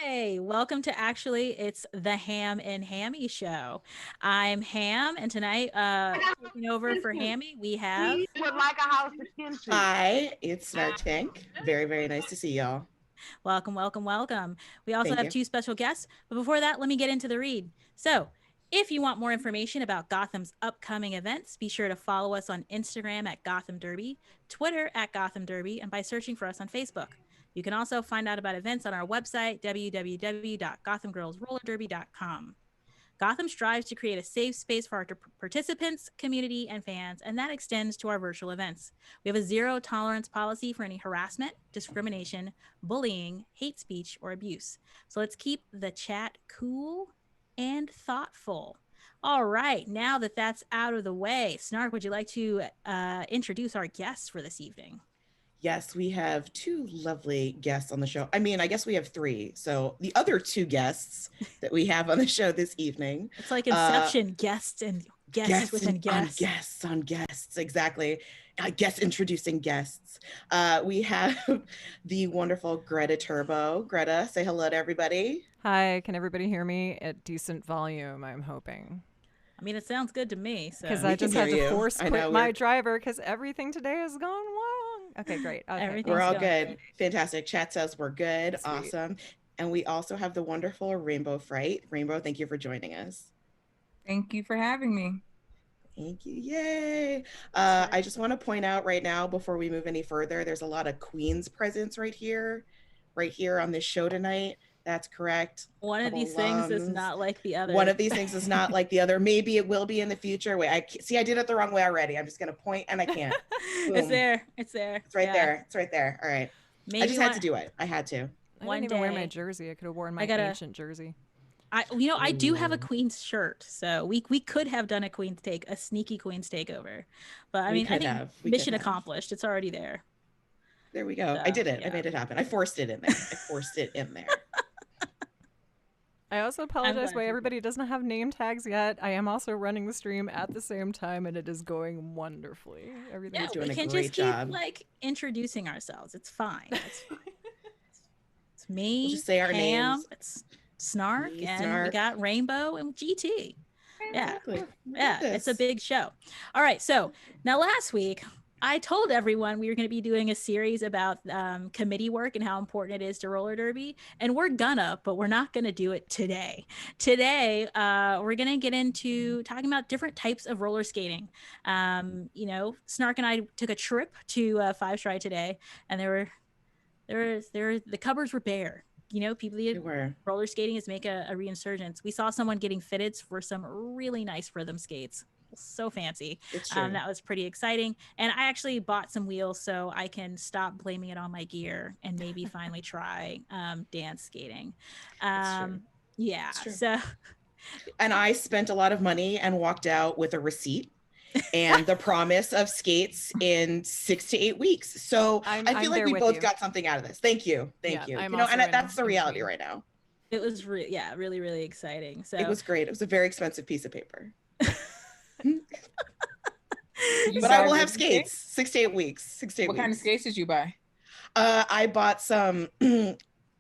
Hi, welcome to it's the Ham and Hammy Show. I'm Ham, and tonight, taking over for Hammy, we have. He would like a house attention. Hi, it's Snart Tank. Very, very nice to see y'all. Welcome, welcome, welcome. We also Thank have you. two special guests, but before that, let me get into the read. So, if you want more information about Gotham's upcoming events, be sure to follow us on Instagram at Gotham Derby, Twitter at Gotham Derby, and by searching for us on Facebook. You can also find out about events on our website, www.gothamgirlsrollerderby.com. Gotham strives to create a safe space for our participants, community, and fans, and that extends to our virtual events. We have a zero tolerance policy for any harassment, discrimination, bullying, hate speech, or abuse. So let's keep the chat cool and thoughtful. All right, now that that's out of the way, Snark, would you like to introduce our guests for this evening? Yes, we have two lovely guests on the show. I mean, I guess we have three. So the other two guests that we have on the show this evening. It's like Inception, guests and guests within guests. On guests, exactly. I guess introducing guests. We have the wonderful Greta Turbo. Greta, say hello to everybody. Hi, can everybody hear me at decent volume? I'm hoping. I mean, it sounds good to me. Because So We I can just had hear to you. force I quit know, my we're- driver because everything today has gone wrong. Okay, great. Okay, Everything's We're all going good. great. Fantastic. Chat says we're good. Sweet. Awesome. And we also have the wonderful Rainbow Fright. Rainbow, thank you for joining us. Thank you for having me. Thank you. Yay. I just want to point out right now, before we move any further, there's a lot of Queen's presence right here on this show tonight. That's correct. One of Couple things is lungs. not like the other. One of these things is not like the other. Maybe it will be in the future. Wait, I did it the wrong way already. I'm just going to point and I can't. It's Boom. there. It's there. It's right Yeah. there. It's right there. All right. Maybe I just had one- to do it. I had to. I One didn't even wear my day- jersey. I could have worn my gotta- ancient jersey. I do have a Ooh. Queen's shirt, so we could have done a sneaky Queen's takeover, but I We mean, I could think have. We mission could have. accomplished. It's already there. There we go. So, I did it. I yeah. made it happen. I forced it in there. I forced it in there. I also apologize glad why you everybody doesn't have name tags yet. I am also running the stream at the same time, and it is going wonderfully. Everything's Yeah, doing we a can great just job. keep like introducing ourselves. It's fine. It's fine. It's me. We'll just say our Ham, names. It's Snark, Me, and we Snark. got Rainbow and GT. Yeah. Exactly. Yeah, it's a big show. All right, so now last week I told everyone we were going to be doing a series about committee work and how important it is to roller derby, and we're gonna, but we're not going to do it today. Today, we're going to get into talking about different types of roller skating. You know, Snark and I took a trip to Five Stride today, and the cupboards were bare. You know, people They were. roller skating is make a reinsurgence. We saw someone getting fitted for some really nice rhythm skates. So fancy. It's true. That was pretty exciting. And I actually bought some wheels so I can stop blaming it on my gear and maybe finally try dance skating. It's true. Yeah. It's true. So And I spent a lot of money and walked out with a receipt and the promise of skates in 6 to 8 weeks. So I feel I'm like there we with both you. got something out of this. Thank you. Thank Yeah, you. I'm You know, also and that's the in reality between. right now. it was really, really exciting. So It was great. It was a very expensive piece of paper. You But I buy will have rhythm skates 6 to 8 weeks. 6 to 8 What weeks. kind of skates did you buy? I bought some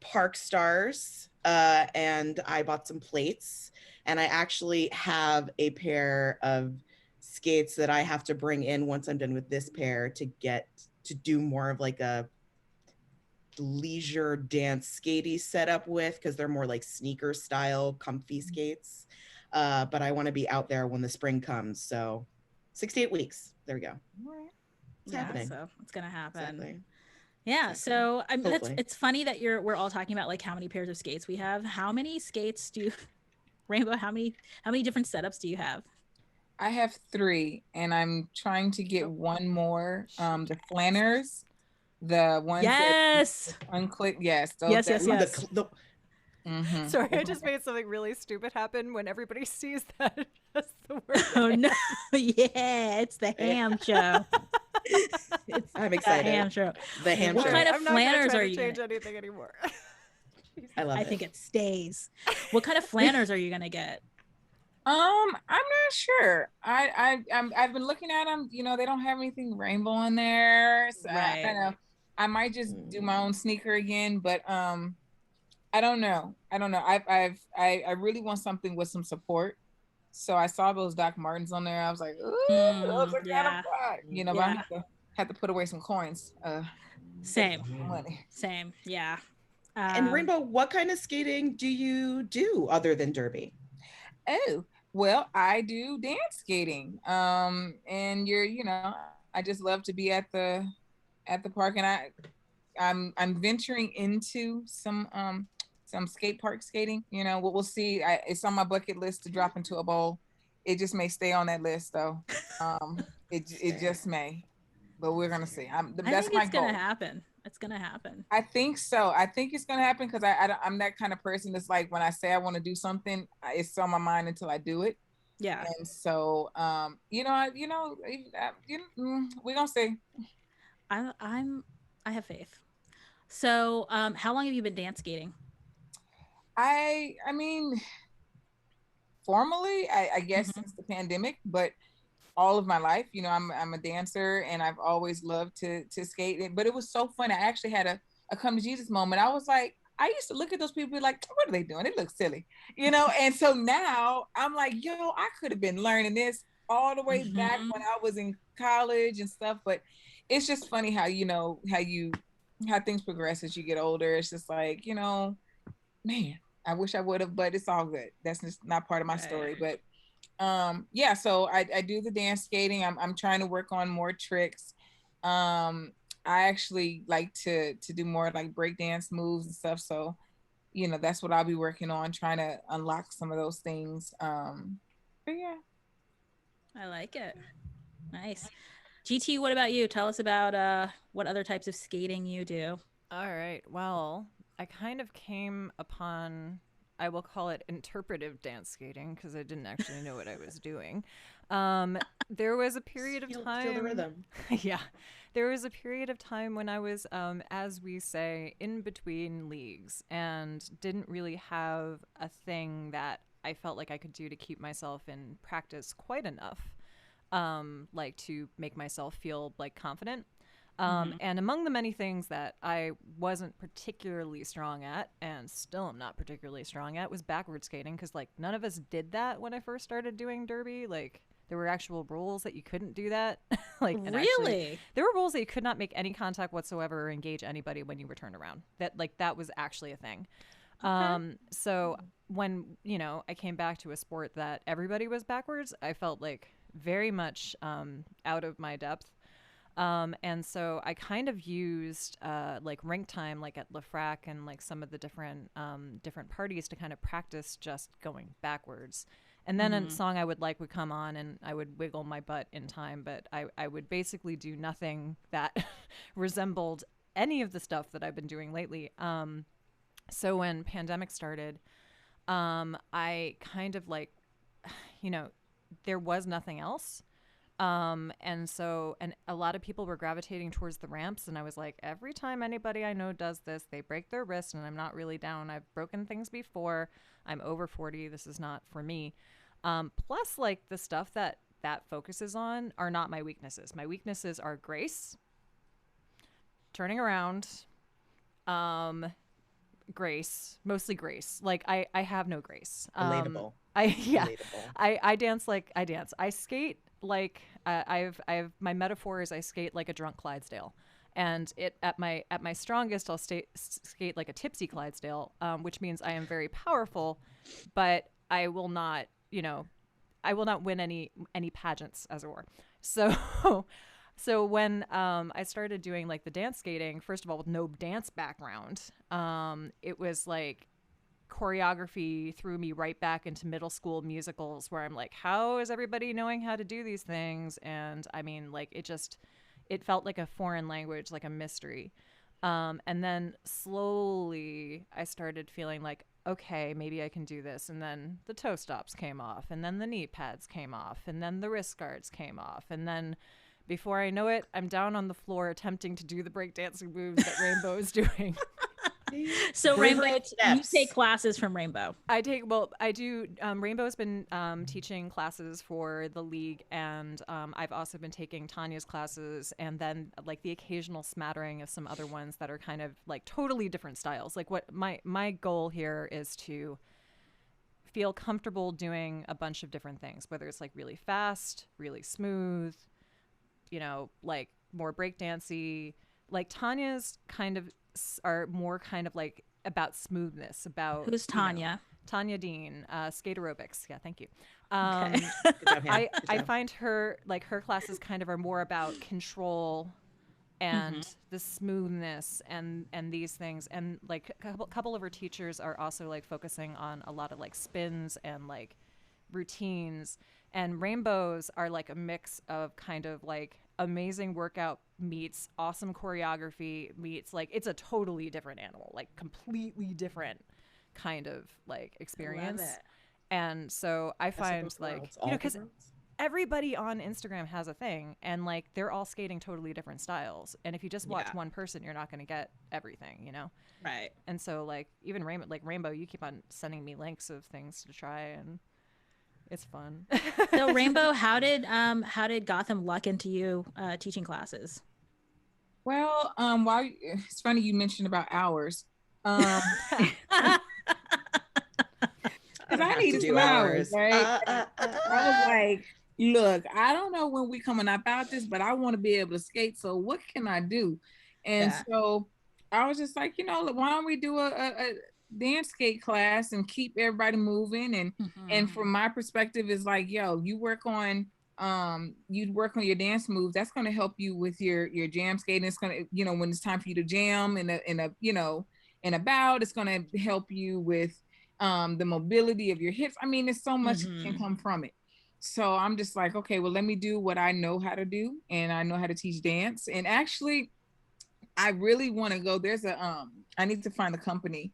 Park Stars and I bought some plates. And I actually have a pair of skates that I have to bring in once I'm done with this pair to get to do more of like a leisure dance skatey setup with, because they're more like sneaker style comfy skates. But I want to be out there when the spring comes. So 6 to 8 weeks. There we go. It's happening. So it's gonna happen. Exactly. Yeah. Exactly. So I mean, Hopefully. it's funny that we're all talking about like how many pairs of skates we have. How many skates do Rainbow? How many different setups do you have? I have 3, and I'm trying to get one more. The flanners, the ones Yes. that unclick. Yes. Yes, that- yes. Mhm. Sorry, I just made something really stupid happen when everybody sees that. That's the word. Oh no. Yeah, it's the ham show. It's I'm the excited. ham show. The ham What show. kind of I'm not gonna flanners try are to you change gonna- anything anymore. I love I it. think it stays. What kind of flanners are you gonna get? I'm not sure. I've been looking at them. You know, they don't have anything rainbow in there. So Right. I might just do my own sneaker again, but I don't know. I really want something with some support. So I saw those Doc Martens on there. I was like, ooh, those are kind yeah. of fun. You know, Yeah. but I have to put away some coins. Same. Money. Same. Yeah. And Rainbow, what kind of skating do you do other than derby? Oh, well, I do dance skating. And I just love to be at the park, and I'm venturing into some skate park skating. You know, we'll see. It's on my bucket list to drop into a bowl. It just may stay on that list though. It just may, but we're gonna see. I That's think my it's goal. gonna happen. It's gonna happen. I think so. I think it's gonna happen because I'm that kind of person that's like, when I say I want to do something, it's on my mind until I do it. Yeah. And so, we're gonna see. I have faith. So, how long have you been dance skating? I mean, formally, I guess since the pandemic, but all of my life. You know, I'm a dancer and I've always loved to skate. But it was so fun. I actually had a come to Jesus moment. I was like, I used to look at those people and be like, what are they doing? It looks silly, you know? And so now I'm like, yo, I could have been learning this all the way back when I was in college and stuff. But it's just funny how, you know, how things progress as you get older. It's just like, you know, man, I wish I would have, but it's all good. That's just not part of my story. But yeah, so I do the dance skating. I'm trying to work on more tricks. I actually like to do more like break dance moves and stuff. So, you know, that's what I'll be working on, trying to unlock some of those things. But yeah. I like it. Nice. GT, what about you? Tell us about what other types of skating you do. All right. Well, I kind of came upon, I will call it interpretive dance skating because I didn't actually know what I was doing. There was a period of time. Feel the rhythm. Yeah. There was a period of time when I was, as we say, in between leagues and didn't really have a thing that I felt like I could do to keep myself in practice quite enough, like to make myself feel like confident. And among the many things that I wasn't particularly strong at, and still am not particularly strong at, was backward skating. Because like none of us did that when I first started doing derby. Like there were actual rules that you couldn't do that. Like and Really? actually, there were rules that you could not make any contact whatsoever or engage anybody when you were turned around. That was actually a thing. So when I came back to a sport that everybody was backwards, I felt like very much out of my depth. And so I kind of used like rink time, like at LaFrac and like some of the different parties to kind of practice just going backwards. And then a song I would like would come on and I would wiggle my butt in time, but I would basically do nothing that resembled any of the stuff that I've been doing lately. So when pandemic started, I kind of like, there was nothing else. And a lot of people were gravitating towards the ramps. And I was like, every time anybody I know does this, they break their wrist and I'm not really down. I've broken things before. I'm over 40. This is not for me. Plus like the stuff that focuses on are not my weaknesses. My weaknesses are grace, turning around, grace, mostly grace. Like I have no grace. Relatable. Relatable. Relatable. I dance like I dance. I skate like I've my metaphor is I skate like a drunk Clydesdale, and at my strongest I'll skate like a tipsy Clydesdale, which means I am very powerful, but I will not win any pageants, as it were. So when I started doing like the dance skating, first of all with no dance background, it was like choreography threw me right back into middle school musicals where I'm like, how is everybody knowing how to do these things? And I mean, like it felt like a foreign language, like a mystery. And then slowly I started feeling like, okay, maybe I can do this. And then the toe stops came off, and then the knee pads came off, and then the wrist guards came off. And then before I know it, I'm down on the floor attempting to do the breakdancing moves that Rainbow is doing. So Rainbow, you take classes from Rainbow. I do. Rainbow's been teaching classes for the league, and I've also been taking Tanya's classes, and then like the occasional smattering of some other ones that are kind of like totally different styles. Like what my goal here is to feel comfortable doing a bunch of different things, whether it's like really fast, really smooth, like more breakdancey. Like Tanya's kind of are more kind of like about smoothness, about who's Tanya? Tanya Dean, skate aerobics. Yeah, thank you. Good job, Hannah. Good I job. find her classes kind of are more about control and the smoothness and these things, and like a couple of her teachers are also like focusing on a lot of like spins and like routines, and Rainbows are like a mix of kind of like amazing workout meets awesome choreography meets like it's a totally different animal, like completely different kind of like experience. And so I find like because everybody on Instagram has a thing, and like they're all skating totally different styles, and if you just watch one person you're not going to get everything, Right. And so like even Rainbow, you keep on sending me links of things to try, and It's fun. So Rainbow, how did Gotham luck into you teaching classes? Well, it's funny you mentioned about hours. Because I have to needed do some hours, hours. right? I was like, look, I don't know when we coming up out this, but I want to be able to skate. So what can I do? And Yeah. so I was just like, why don't we do a dance skate class and keep everybody moving? And from my perspective, is like, yo, you work on your dance moves. That's going to help you with your jam skating. It's going to, when it's time for you to jam in a bout, it's going to help you with the mobility of your hips. I mean, there's so much can come from it. So I'm just like, okay, well, let me do what I know how to do, and I know how to teach dance. And actually, I really want to go. I need to find the company.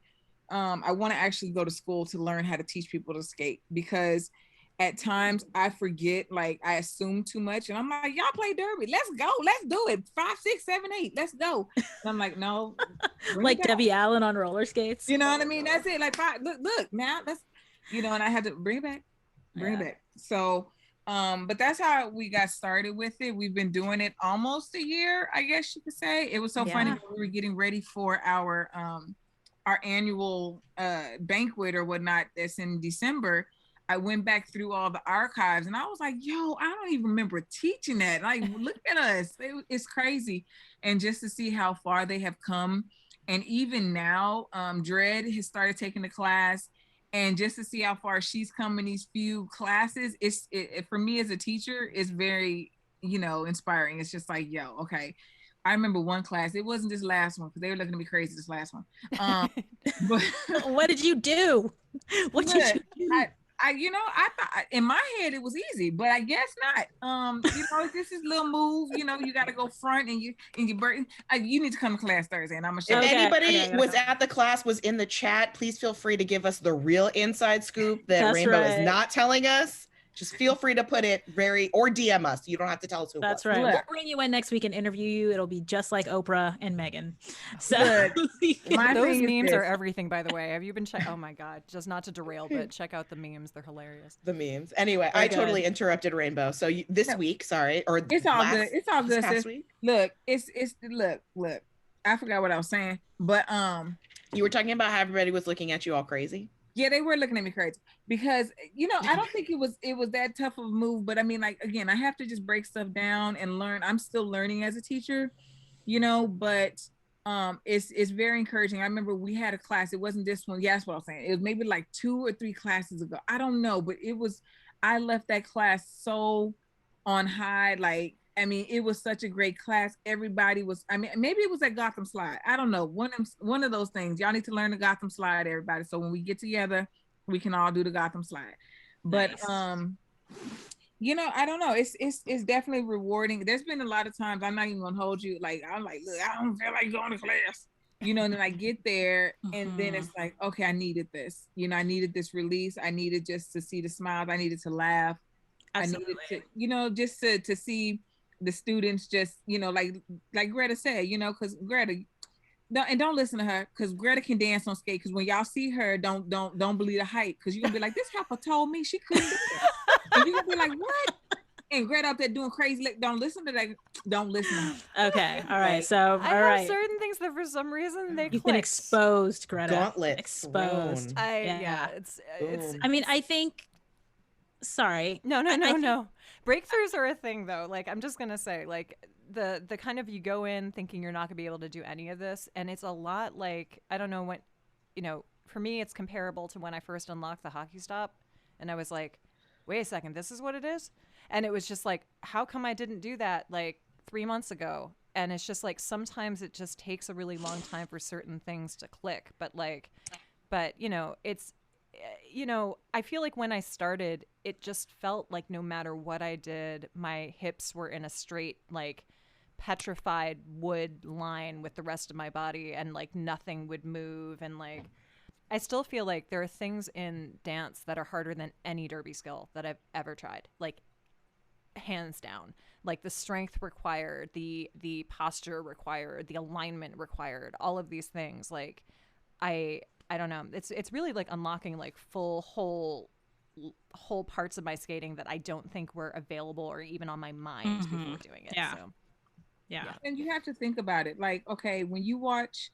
I want to actually go to school to learn how to teach people to skate, because at times I forget, like I assume too much, and I'm like, y'all play derby, let's go, let's do it, 5, 6, 7, 8, let's go. And I'm like, no, Like Debbie Allen on roller skates. you know what I mean? That's it. Like, look now, let's, and I had to bring it back. So, but that's how we got started with it. We've been doing it almost a year, I guess you could say. It was so funny when we were getting ready for our annual banquet or whatnot that's in December. I went back through all the archives and I was like, yo, I don't even remember teaching that. Like, look at us. It's crazy. And just to see how far they have come. And even now, Dred has started taking the class. And just to see how far she's come in these few classes, it for me as a teacher, is very, inspiring. It's just like, yo, okay. I remember one class. It wasn't this last one because they were looking at me crazy this last one. But what did you do? What did you do? I thought in my head it was easy, but I guess not. This is little move. You got to go front and you you need to come to class Thursday, and I'm gonna show If you. anybody was at the class, was in the chat, please feel free to give us the real inside scoop that Rainbow is not telling us. Just feel free to put it or DM us. You don't have to tell us who. That's right. We'll bring you in next week and interview you. It'll be just like Oprah and Meghan. So those memes are everything, by the way. Have you been oh my God, just not to derail, but check out the memes. They're hilarious. The memes. Anyway, I totally interrupted Rainbow. So this week, sorry, or it's all good. It's all good. Past week? Look, look. I forgot what I was saying, but you were talking about how everybody was looking at you all crazy. Yeah, they were looking at me crazy because, I don't think it was that tough of a move. But I mean, like, again, I have to just break stuff down and learn. I'm still learning as a teacher, but it's very encouraging. I remember we had a class. It wasn't this one. Yeah, that's what I was saying. It was maybe like 2 or 3 classes ago. I don't know, but I left that class so on high. Like, I mean, it was such a great class. Everybody was, maybe it was at Gotham Slide. I don't know. One of those things. Y'all need to learn the Gotham Slide, everybody. So when we get together, we can all do the Gotham Slide. But, nice. I don't know. It's definitely rewarding. There's been a lot of times, I'm not even going to hold you. Like, I'm like, look, I don't feel like going to class. And then I get there and then it's like, okay, I needed this. I needed this release. I needed just to see the smiles. I needed to laugh. Absolutely. I needed to, just to see the students just, like Greta said, because Greta, don't listen to her, because Greta can dance on skate. Because when y'all see her, don't believe the hype, because you're gonna be like, this heifer told me she couldn't do it. And you're gonna be like, what? And Greta up there doing crazy. Don't listen to that. Don't listen to her. Okay, all right. So I have certain things that for some reason you've been exposed, Greta. Gauntlet exposed. It's. I mean, I think. Sorry. No. Breakthroughs are a thing, though. Like, I'm just gonna say, like, the kind of, you go in thinking you're not gonna be able to do any of this, and it's a lot like, I don't know what, for me, it's comparable to when I first unlocked the hockey stop, and I was like, wait a second, this is what it is? And it was just like, how come I didn't do that like 3 months ago? And it's just like, sometimes it just takes a really long time for certain things to click. But it's, I feel like when I started, it just felt like no matter what I did, my hips were in a straight, like, petrified wood line with the rest of my body, and like nothing would move. And like, I still feel like there are things in dance that are harder than any derby skill that I've ever tried, like, hands down. Like, the strength required, the posture required, the alignment required, all of these things. Like, I don't know. It's really like unlocking like full whole whole parts of my skating that I don't think were available or even on my mind before doing it. Yeah. So Yeah. And you have to think about it. Like, okay, when you watch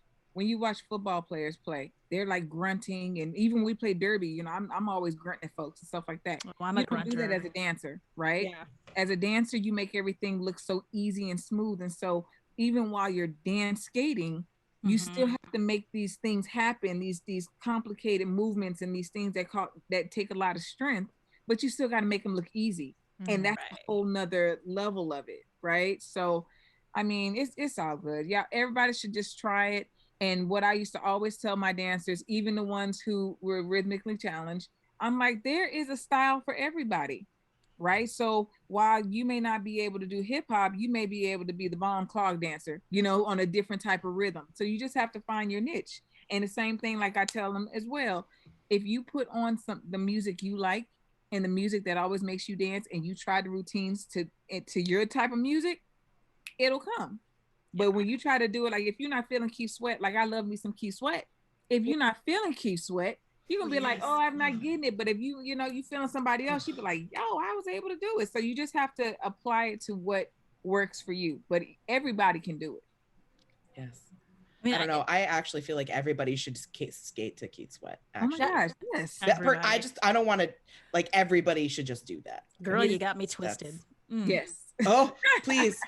football players play, they're like grunting, and even when we play derby, you know, I'm always grunting at folks and stuff like that. Well, I'm You a don't do that grunter. as a dancer, right? Yeah. As a dancer, you make everything look so easy and smooth, and so even while you're dance skating, you still have to make these things happen, these complicated movements and these things that take a lot of strength, but you still got to make them look easy, and that's a whole nother level of it, right? So I mean, it's all good. Yeah, everybody should just try it. And what I used to always tell my dancers, even the ones who were rhythmically challenged, I'm like, there is a style for everybody, right? So while you may not be able to do hip hop, you may be able to be the bomb clog dancer, you know, on a different type of rhythm. So you just have to find your niche. And the same thing, like I tell them as well, if you put on the music you like and the music that always makes you dance, and you try the routines to your type of music, it'll come. But when you try to do it, like if you're not feeling Keith Sweat, like I love me some Keith Sweat. If you're not feeling Keith Sweat, you're gonna be like, oh, I'm not getting it. But if you feeling somebody else, you be like, yo, I was able to do it. So you just have to apply it to what works for you. But everybody can do it. Yes. I mean, I don't know. I actually feel like everybody should skate to Keith Sweat. Actually. Oh my gosh, yes. I don't want to, like, everybody should just do that. Girl, you got me twisted. Yes. Oh, please.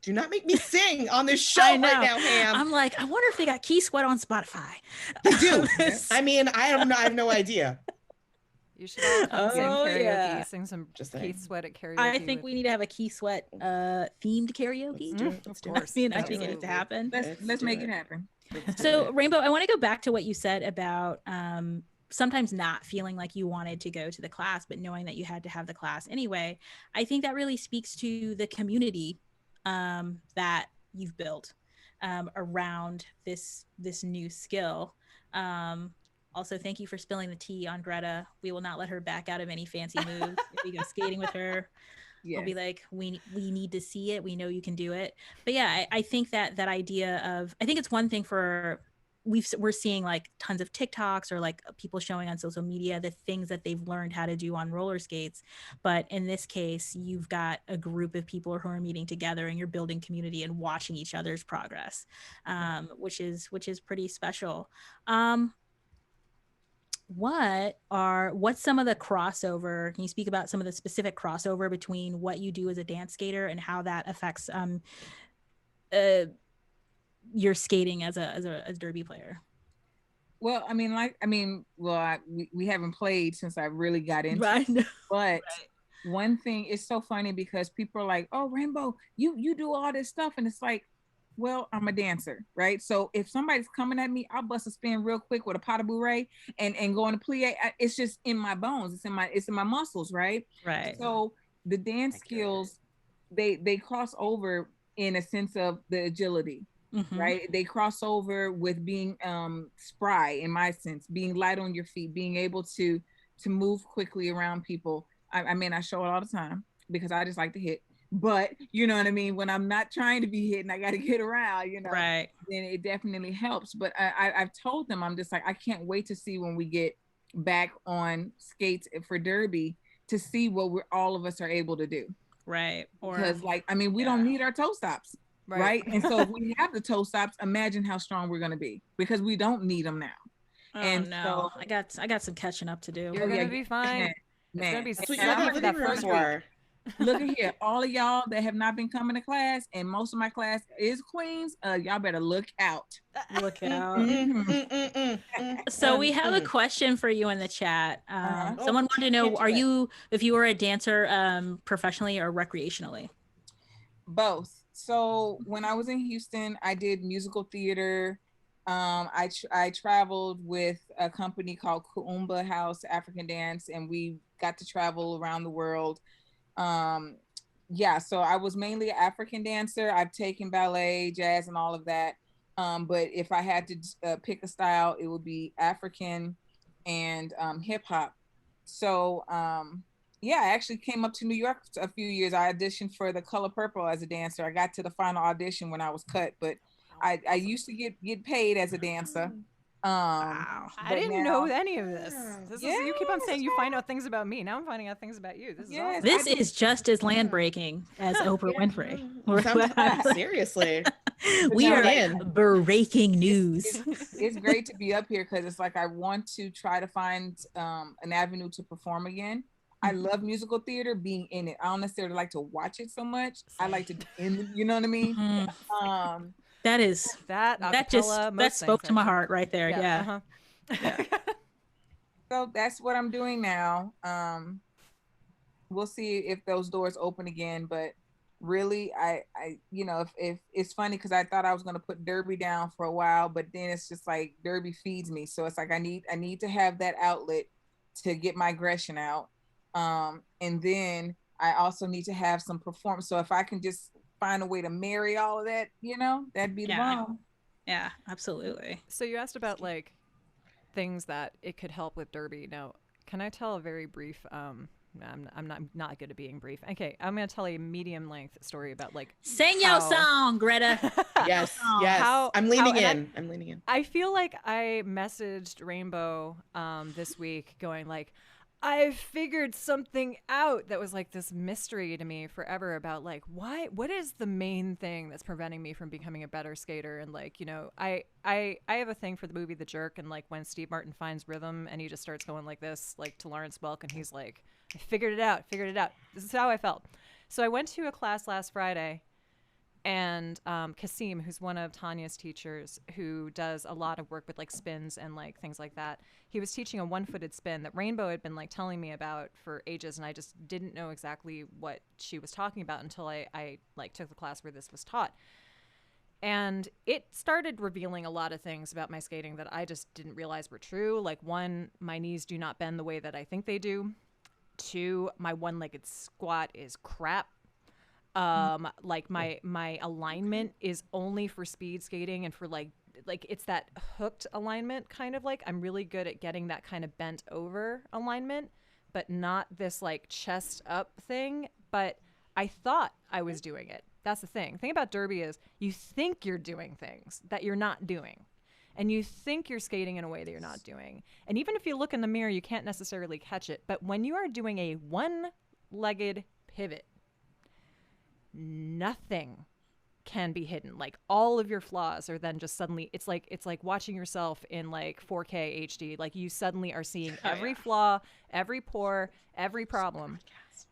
Do not make me sing on this show I know. right now, Ham. I'm like, I wonder if they got Key Sweat on Spotify. They do. I mean, I have no idea. you should all come sing karaoke, yeah. sing some Just saying. Keith Sweat at karaoke. I think we need to have a Key Sweat themed karaoke. Of course. I mean, I think it needs to happen. Let's make it happen. So, Rainbow, I want to go back to what you said about sometimes not feeling like you wanted to go to the class, but knowing that you had to have the class anyway. I think that really speaks to the community that you've built around this new skill. Also, thank you for spilling the tea on Greta. We will not let her back out of any fancy moves. If we go skating with her, Yes. we'll be like, we need to see it. We know you can do it. But yeah, I think that idea of, I think it's one thing for, we're seeing like tons of TikToks or like people showing on social media the things that they've learned how to do on roller skates. But in this case, you've got a group of people who are meeting together and you're building community and watching each other's progress, which is pretty special. What's some of the crossover? Can you speak about some of the specific crossover between what you do as a dance skater and how that affects your skating as a derby player? Well, we haven't played since I really got into Right. it. But one thing is so funny because people are like, oh, Rainbow, you do all this stuff. And it's like, well, I'm a dancer, right? So if somebody's coming at me, I'll bust a spin real quick with a pas de bourrée and go on a plie. It's just in my bones. It's in my muscles, right? Right. So the dance skills, they cross over in a sense of the agility. Mm-hmm. Right, they cross over with being spry, in my sense, being light on your feet, being able to move quickly around people. I mean, I show it all the time because I just like to hit, but you know what I mean, when I'm not trying to be hit and I got to get around, you know, right, then it definitely helps. But I've told them, I'm just like, I can't wait to see when we get back on skates for derby to see what all of us are able to do. Right. Because we don't need our toe stops. Right. And so if we have the toe stops, imagine how strong we're going to be because we don't need them now. Oh, and no, I got some catching up to do. You're going to be fine. Man. It's That's going what to you be that first week. Look at here, all of y'all that have not been coming to class, and most of my class is queens. Y'all better look out. Look out. So we have a question for you in the chat. Someone wanted to know, if you were a dancer professionally or recreationally? Both. So when I was in Houston, I did musical theater. I traveled with a company called Kuumba House African Dance, and we got to travel around the world. So I was mainly an African dancer. I've taken ballet, jazz, and all of that. But if I had to pick a style, it would be African and hip hop. So I actually came up to New York a few years. I auditioned for The Color Purple as a dancer. I got to the final audition when I was cut, but I used to get paid as a dancer. Wow. I but didn't now- know any of this. This is you keep on saying you find out things about me. Now I'm finding out things about you. This is Yes, awesome. This is just as land breaking as Oprah Winfrey. Sometimes, seriously. We No, are like, in. breaking news. It's great to be up here because it's like I want to try to find an avenue to perform again. I love musical theater, being in it. I don't necessarily like to watch it so much. I like to be in the, you know what I mean? Mhm. That is That that just acapella, that most spoke things, to my actually. heart right there. Yeah. Uh-huh. So that's what I'm doing now. We'll see if those doors open again, but really if it's funny because I thought I was going to put derby down for a while, but then it's just like derby feeds me, so it's like I need to have that outlet to get my aggression out, and then I also need to have some performance. So if I can just find a way to marry all of that, that'd be the bomb. Yeah, absolutely. So you asked about like things that it could help with derby. Now, can I tell a very brief I'm not good at being brief. Okay, I'm gonna tell a medium length story about like Sing your song, Greta. Yes, Oh, yes. I'm leaning how- in. I'm leaning in. I feel like I messaged Rainbow this week going like, I've figured something out that was like this mystery to me forever about like what is the main thing that's preventing me from becoming a better skater. And like, I have a thing for the movie The Jerk, and like when Steve Martin finds rhythm and he just starts going like this, like to Lawrence Welk, and he's like, I figured it out. This is how I felt. So I went to a class last Friday, and Kasim, who's one of Tanya's teachers, who does a lot of work with like spins and like things like that, he was teaching a one-footed spin that Rainbow had been like telling me about for ages, and I just didn't know exactly what she was talking about until I like took the class where this was taught. And it started revealing a lot of things about my skating that I just didn't realize were true. Like, one, my knees do not bend the way that I think they do. Two, my one-legged squat is crap. Like my alignment is only for speed skating and for like it's that hooked alignment, kind of like I'm really good at getting that kind of bent over alignment, but not this like chest up thing. But I thought I was doing it. That's the thing. The thing about derby is you think you're doing things that you're not doing. And you think you're skating in a way that you're not doing. And even if you look in the mirror, you can't necessarily catch it. But when you are doing a one-legged pivot, nothing can be hidden. Like, all of your flaws are then just suddenly, it's like watching yourself in like 4K HD. Like, you suddenly are seeing every flaw, every pore, every problem.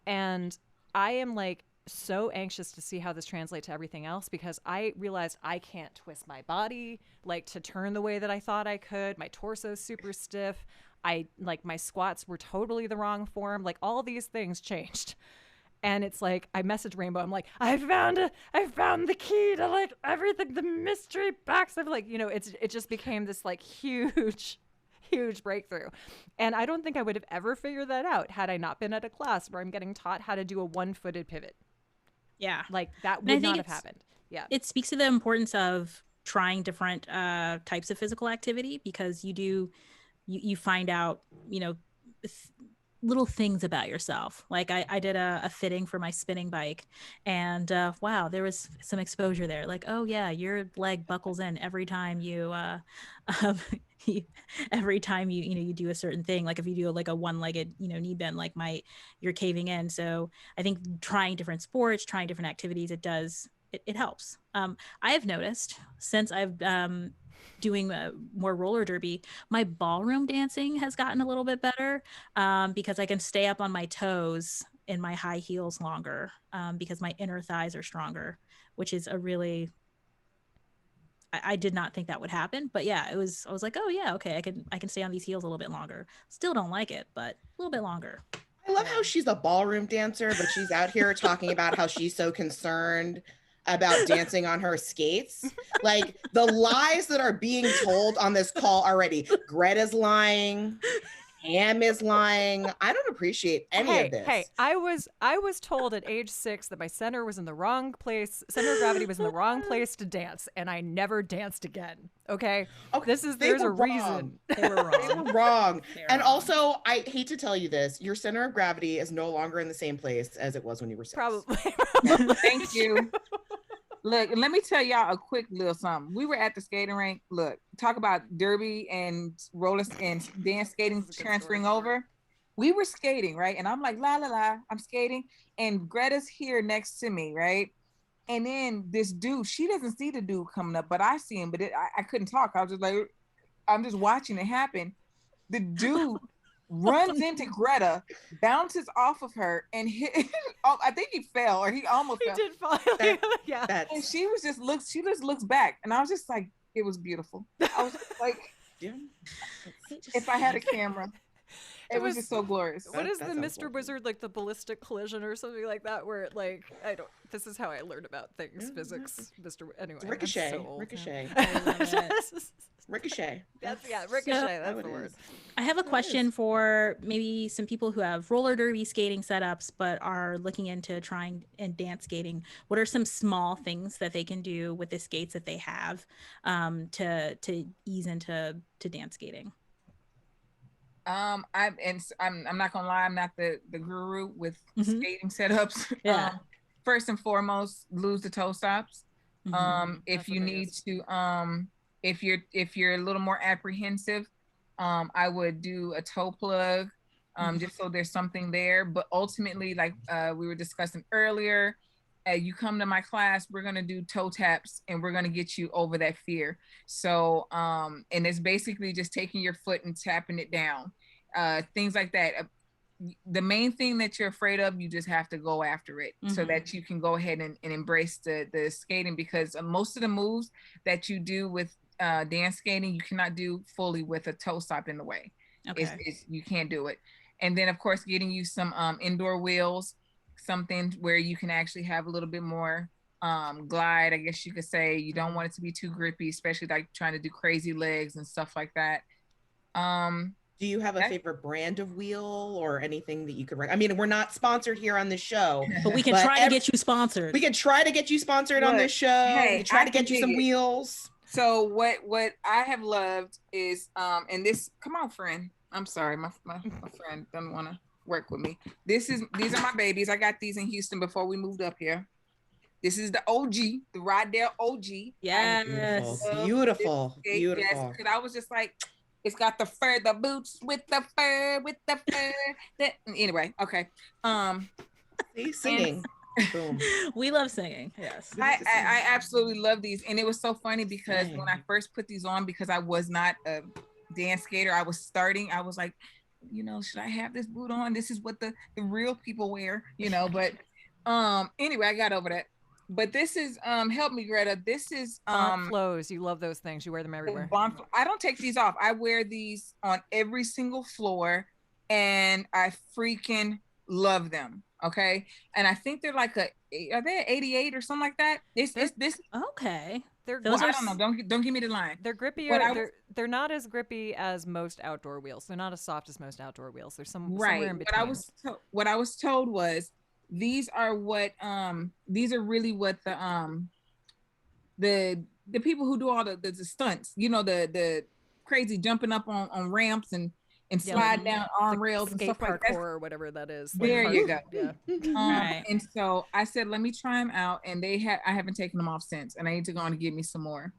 And I am like so anxious to see how this translates to everything else, because I realized I can't twist my body like to turn the way that I thought I could. My torso's super stiff. My squats were totally the wrong form. Like, all these things changed. And it's like, I messaged Rainbow. I'm like, I found the key to like everything, the mystery box of like, it just became this like huge breakthrough. And I don't think I would have ever figured that out had I not been at a class where I'm getting taught how to do a one-footed pivot. Yeah. Like, that And I would think not have happened. Yeah. It speaks to the importance of trying different types of physical activity, because you find out, little things about yourself. Like I did a fitting for my spinning bike, and wow, there was some exposure there. Like, oh yeah, your leg buckles in every time you every time you do a certain thing. Like if you do like a one-legged knee bend, like you're caving in. So I think trying different sports, trying different activities, it helps. I have noticed since I've doing more roller derby, my ballroom dancing has gotten a little bit better, because I can stay up on my toes in my high heels longer, because my inner thighs are stronger, which is I did not think that would happen, but yeah, I was like, oh yeah, okay, I can stay on these heels a little bit longer. Still don't like it, but a little bit longer. I love how she's a ballroom dancer, but she's out here talking about how she's so concerned about dancing on her skates. Like, the lies that are being told on this call already. Greta's lying. Ham is lying. I don't appreciate any of this. Hey, I was told at age 6 that my center was in the wrong place. Center of gravity was in the wrong place to dance, and I never danced again. Okay, there's a reason. They were wrong. They were wrong. They were And wrong. also, I hate to tell you this, your center of gravity is no longer in the same place as it was when you were 6. Probably. Thank you. Look, let me tell y'all a quick little something. We were at the skating rink. Look, talk about derby and roller and dance skating transferring over. We were skating, right? And I'm like, la la la, I'm skating. And Greta's here next to me, right? And then this dude, she doesn't see the dude coming up, but I see him, but I couldn't talk. I was just like, I'm just watching it happen. The dude runs into Greta, bounces off of her, and hit. Oh, I think he fell, or he almost fell. He did fall. Yeah. And she just looks back, and I was just like, it was beautiful. I was just like, Yeah. if I had a camera. It was just so glorious. What is the Mr. Wizard, like the ballistic collision or something like that, where it like this is how I learned about things, physics, Mr. Anyway, Ricochet. I'm so old Ricochet. Ricochet. Ricochet. That's the word. I have a question for maybe some people who have roller derby skating setups but are looking into trying and dance skating. What are some small things that they can do with the skates that they have to ease into dance skating? I'm not gonna lie, I'm not the guru with skating setups. Yeah. First and foremost, lose the toe stops. If you need to, if you're a little more apprehensive, I would do a toe plug, just so there's something there. But ultimately, like we were discussing earlier, you come to my class, we're gonna do toe taps, and we're gonna get you over that fear. So, and it's basically just taking your foot and tapping it down, things like that. The main thing that you're afraid of, you just have to go after it, so that you can go ahead and embrace the skating, because most of the moves that you do with dance skating, you cannot do fully with a toe stop in the way. Okay. You can't do it. And then of course, getting you some indoor wheels, something where you can actually have a little bit more glide, I guess you could say. You don't want it to be too grippy, especially like trying to do crazy legs and stuff like that. Do you have a favorite brand of wheel or anything that you could recommend? I mean, we're not sponsored here on this show, but we can try to get you sponsored. We can try to get you sponsored on this show. Hey, we can try to get you some wheels. So what I have loved is and this, come on, friend. I'm sorry, my friend doesn't want to work with me. These are my babies. I got these in Houston before we moved up here. This is the OG, the Rydell OG. Yes. Beautiful. Yes, because I was just like, it's got the fur, the boots with the fur. Anyway, okay. See, singing. Boom. We love singing. Yes. I absolutely love these. And it was so funny because when I first put these on, because I was not a dance skater, I was starting, I was like, should I have this boot on? This is what the real people wear, but anyway, I got over that. But this is help me, Greta. This is flows. You love those things. You wear them everywhere. I don't take these off. I wear these on every single floor, and I freaking love them. Okay, and I think they're like are they 88 or something like that? This okay. I don't know. Don't give me the line. They're grippy. They're not as grippy as most outdoor wheels. They're not as soft as most outdoor wheels. There's somewhere in between. What I was told was these are really what the people who do all the stunts, the crazy jumping up on ramps and slide down arm rails and stuff like that, or whatever that is. There you go. Yeah. Right. And so I said, let me try them out, and I haven't taken them off since, and I need to go on and get me some more.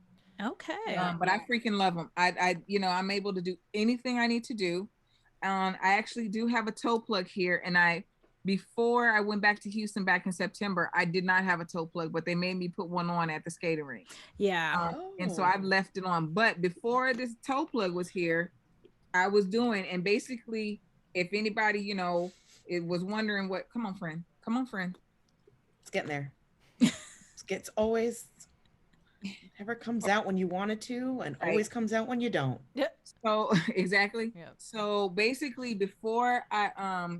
Okay. But I freaking love them. I'm able to do anything I need to do. I actually do have a toe plug here, and before I went back to Houston back in September, I did not have a toe plug, but they made me put one on at the skating rink. Yeah. And so I've left it on. But before this toe plug was here, I was doing, and basically, if anybody, it was wondering come on, friend. It's getting there. It's always never comes out when you want it to, and always comes out when you don't. Yep. So exactly. Yeah. So basically, before I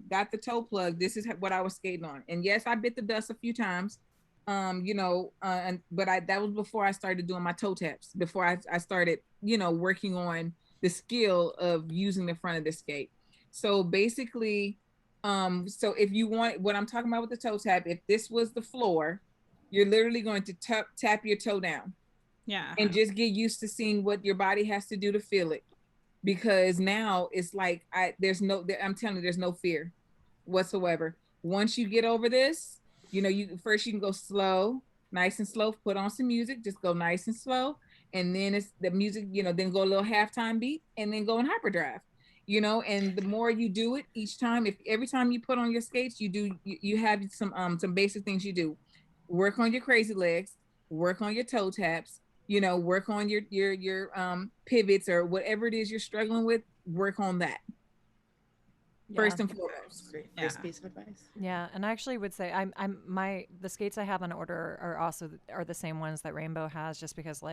got the toe plug, this is what I was skating on. And yes, I bit the dust a few times. But that was before I started doing my toe taps. Before I started, working on the skill of using the front of the skate. So basically, so if you want what I'm talking about with the toe tap, if this was the floor, you're literally going to tap your toe down. Yeah. And just get used to seeing what your body has to do to feel it. Because now it's like I'm telling you, there's no fear whatsoever. Once you get over this, you can go slow, nice and slow. Put on some music, just go nice and slow, and then it's the music, then go a little halftime beat, and then go in hyperdrive. And the more you do it each time, if every time you put on your skates, you have some basic things you do. Work on your crazy legs, work on your toe taps, work on your pivots or whatever it is you're struggling with, work on that. First and foremost. Great piece of advice. Yeah, and I actually would say the skates I have on order are the same ones that Rainbow has, just because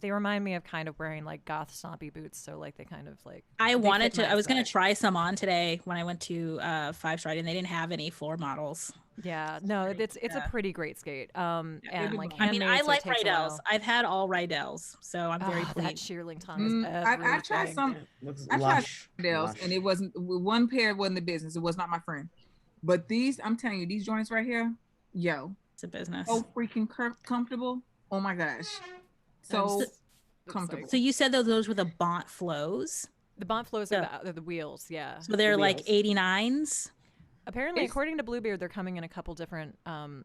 they remind me of kind of wearing like goth stompy boots, so like they kind of like. I was gonna try some on today when I went to Five Stride, and they didn't have any floor models. Yeah, no, it's a pretty great skate. And like I like so it takes a Rydell's. while. I've had all Rydell's, so I'm very That pleased. shearling tongue is I tried some. I tried Rydell's, and it wasn't one pair wasn't the business. It was not my friend. But these, I'm telling you, these joints right here, It's a business. so freaking comfortable. Oh my gosh, so comfortable. So you said those were the Bont flows. The Bont flows are the wheels, yeah. So they're like 89s. Apparently, according to Bluebeard, they're coming in a couple different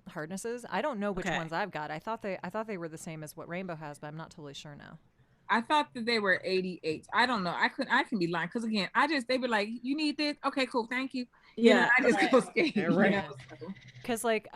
hardnesses. I don't know which ones I've got. I thought they were the same as what Rainbow has, but I'm not totally sure now. I thought that they were 88. I don't know. I can be lying because again, they were like, you need this? Okay, cool, thank you. Yeah, I just go skate. Right. Because like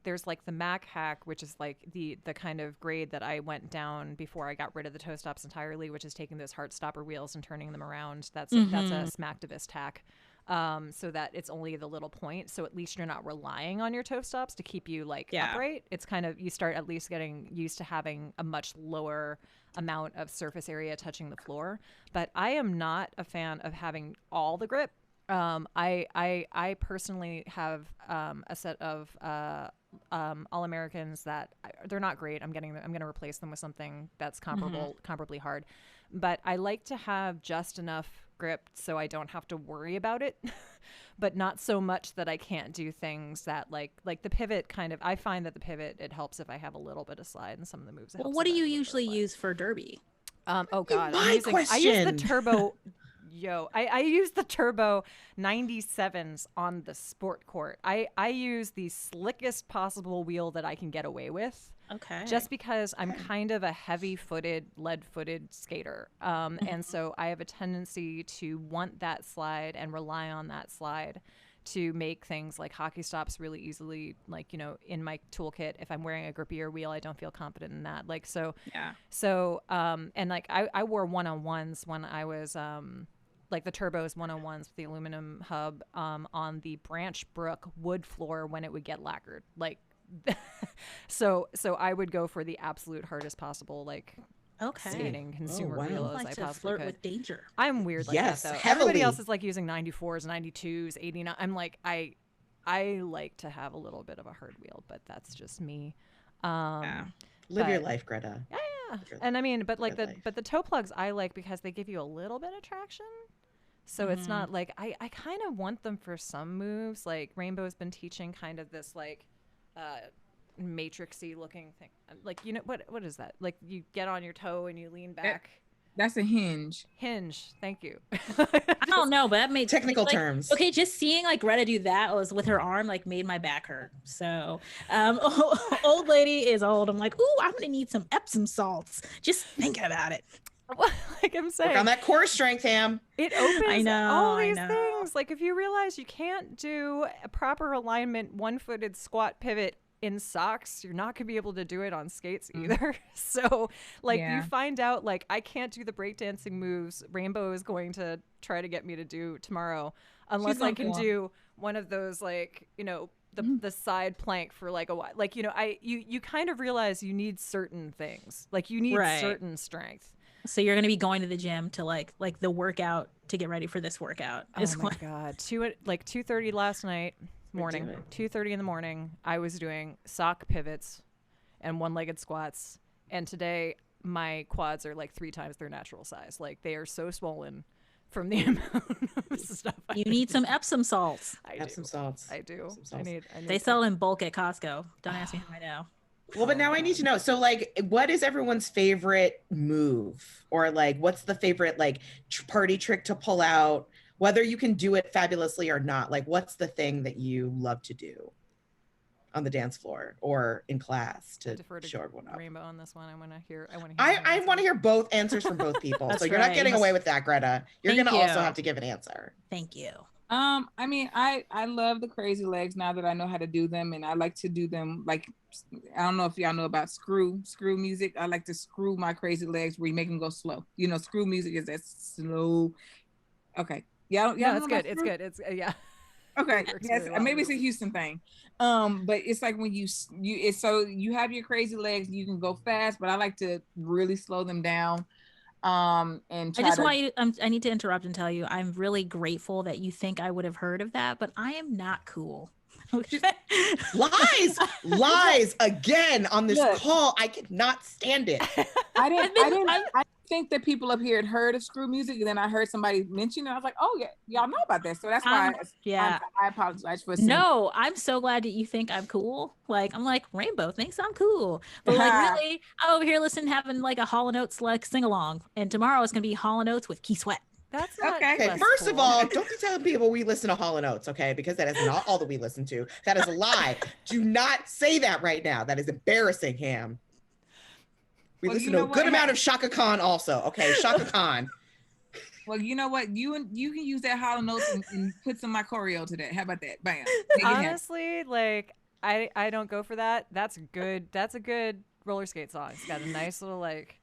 there's like the Mac hack, which is like the kind of grade that I went down before I got rid of the toe stops entirely, which is taking those heart stopper wheels and turning them around. That's a smacktivist hack. So that it's only the little point. So at least you're not relying on your toe stops to keep you upright. It's kind of, you start at least getting used to having a much lower amount of surface area touching the floor. But I am not a fan of having all the grip. I personally have a set of All Americans that they're not great. I'm going to replace them with something that's comparably hard. But I like to have just enough grip so I don't have to worry about it, but not so much that I can't do things that like the pivot kind of. I find that the pivot, it helps if I have a little bit of slide, and some of the moves. Well, what do you usually use for derby? Oh God, I use the turbo. I use the turbo 97s on the sport court. I use the slickest possible wheel that I can get away with. Okay. Just because I'm kind of a heavy-footed, lead-footed skater. And so I have a tendency to want that slide and rely on that slide to make things like hockey stops really easily, in my toolkit. If I'm wearing a grippier wheel, I don't feel confident in that. I wore one-on-ones when I was, the turbos 101s with the aluminum hub on the Branch Brook wood floor when it would get lacquered. So I would go for the absolute hardest possible skating consumer wheel as I possibly flirt could. With danger. I'm weird like Yes, that though. heavily. Everybody else is using 94s, 92s, 89. I'm I like to have a little bit of a hard wheel, but that's just me. Live your life, Greta. Yeah. And I mean, but the toe plugs I like because they give you a little bit of traction. So it's not I kind of want them for some moves. Like Rainbow's been teaching kind of this matrixy looking thing. What is that? Like you get on your toe and you lean back. That's a hinge. Hinge. Thank you. I don't know, but that made Technical terms. Okay, just seeing Greta do that was with her arm made my back hurt. So old lady is old. I'm like, ooh, I'm gonna need some Epsom salts. Just thinking about it. Like I'm saying, work on that core strength, Ham. It opens all these I know. things. Like if you realize you can't do a proper alignment, one-footed squat pivot in socks, you're not gonna be able to do it on skates either. So you find out I can't do the breakdancing moves Rainbow is going to try to get me to do tomorrow unless I can do one of those the side plank for a while. You kind of realize you need certain things. You need certain strength. So you're going to be going to the gym to the workout to get ready for this workout. Oh my God. 2:30 last night morning, 2:30 in the morning, I was doing sock pivots and one-legged squats. And today my quads are 3 times their natural size. They are so swollen from the amount of stuff. You need some Epsom salts. Epsom salts. I do. Epsom salts. I need They sell in bulk at Costco. Don't ask me how I know. Well, but now I need to know. So, what is everyone's favorite move, or what's the favorite party trick to pull out? whether you can do it fabulously or not. Like, what's the thing that you love to do on the dance floor or in class to show everyone up? Rainbow on this one. I want to hear. I want to hear both answers from both people. So you're not getting away with that, Greta. You're going to also have to give an answer. Thank you. I mean, I love the crazy legs now that I know how to do them, and I like to do them like, I don't know if y'all know about screw music. I like to screw my crazy legs where you make them go slow. You know, screw music is that slow. Okay, yeah, it's good. It's good. It's yeah. Okay, yes, really well. maybe it's a Houston thing, but it's like when it's so you have your crazy legs, you can go fast, but I like to really slow them down. And I just want you I need to interrupt and tell you I'm really grateful that you think I would have heard of that, but I am not cool. Okay. lies again on this call. I cannot stand it. I think that people up here had heard of screw music, and then I heard somebody mention it. I was like, oh yeah, y'all know about that. So that's why I apologize for saying. No, I'm so glad that you think I'm cool. Like, I'm like, Rainbow thinks I'm cool. But like, really, I'm over here listening, having like a Hall & Oates like sing along. And tomorrow it's gonna be Hall & Oates with Key Sweat. That's not okay. First of all, don't be telling people we listen to Hall & Oates, okay? Because that is not all that we listen to. That is a lie. Do not say that right now. That is embarrassing, Ham. We listen to a good amount of Shaka Khan also, okay? Shaka Khan. Well, you know what? You can use that Hall & Oates and put some of my choreo to that. How about that? Bam. Honestly, like I don't go for that. That's good. That's a good roller skate song. It's got a nice little like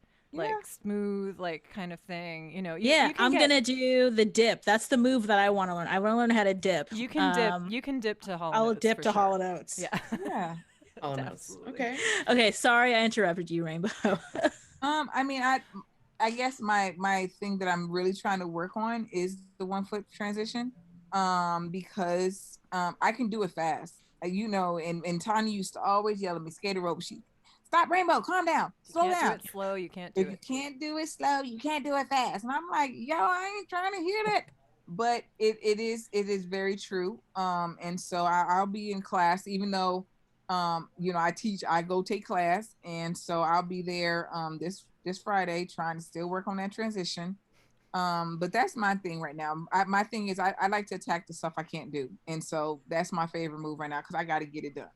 smooth like kind of thing, you know. I'm gonna do the dip. That's the move that I want to learn. I want to learn how to dip. You can dip. You can dip to Hall & Oates. I'll dip to Hall & Oates. Yeah. Hall & Oates. Okay. Okay. Sorry, I interrupted you, Rainbow. I mean, I guess my thing that I'm really trying to work on is the 1 foot transition, because I can do it fast. You know, and Tanya used to always yell at me, skater rope. Stop, Rainbow, calm down, slow down. Do it slow, you can't do it. If you can't do it slow, you can't do it fast. And I'm like, yo, I ain't trying to hear that. But it is very true. And so I'll be in class, even though you know, I go take class, and so I'll be there this Friday trying to still work on that transition. But that's my thing right now. My thing is I like to attack the stuff I can't do, and so that's my favorite move right now because I got to get it done.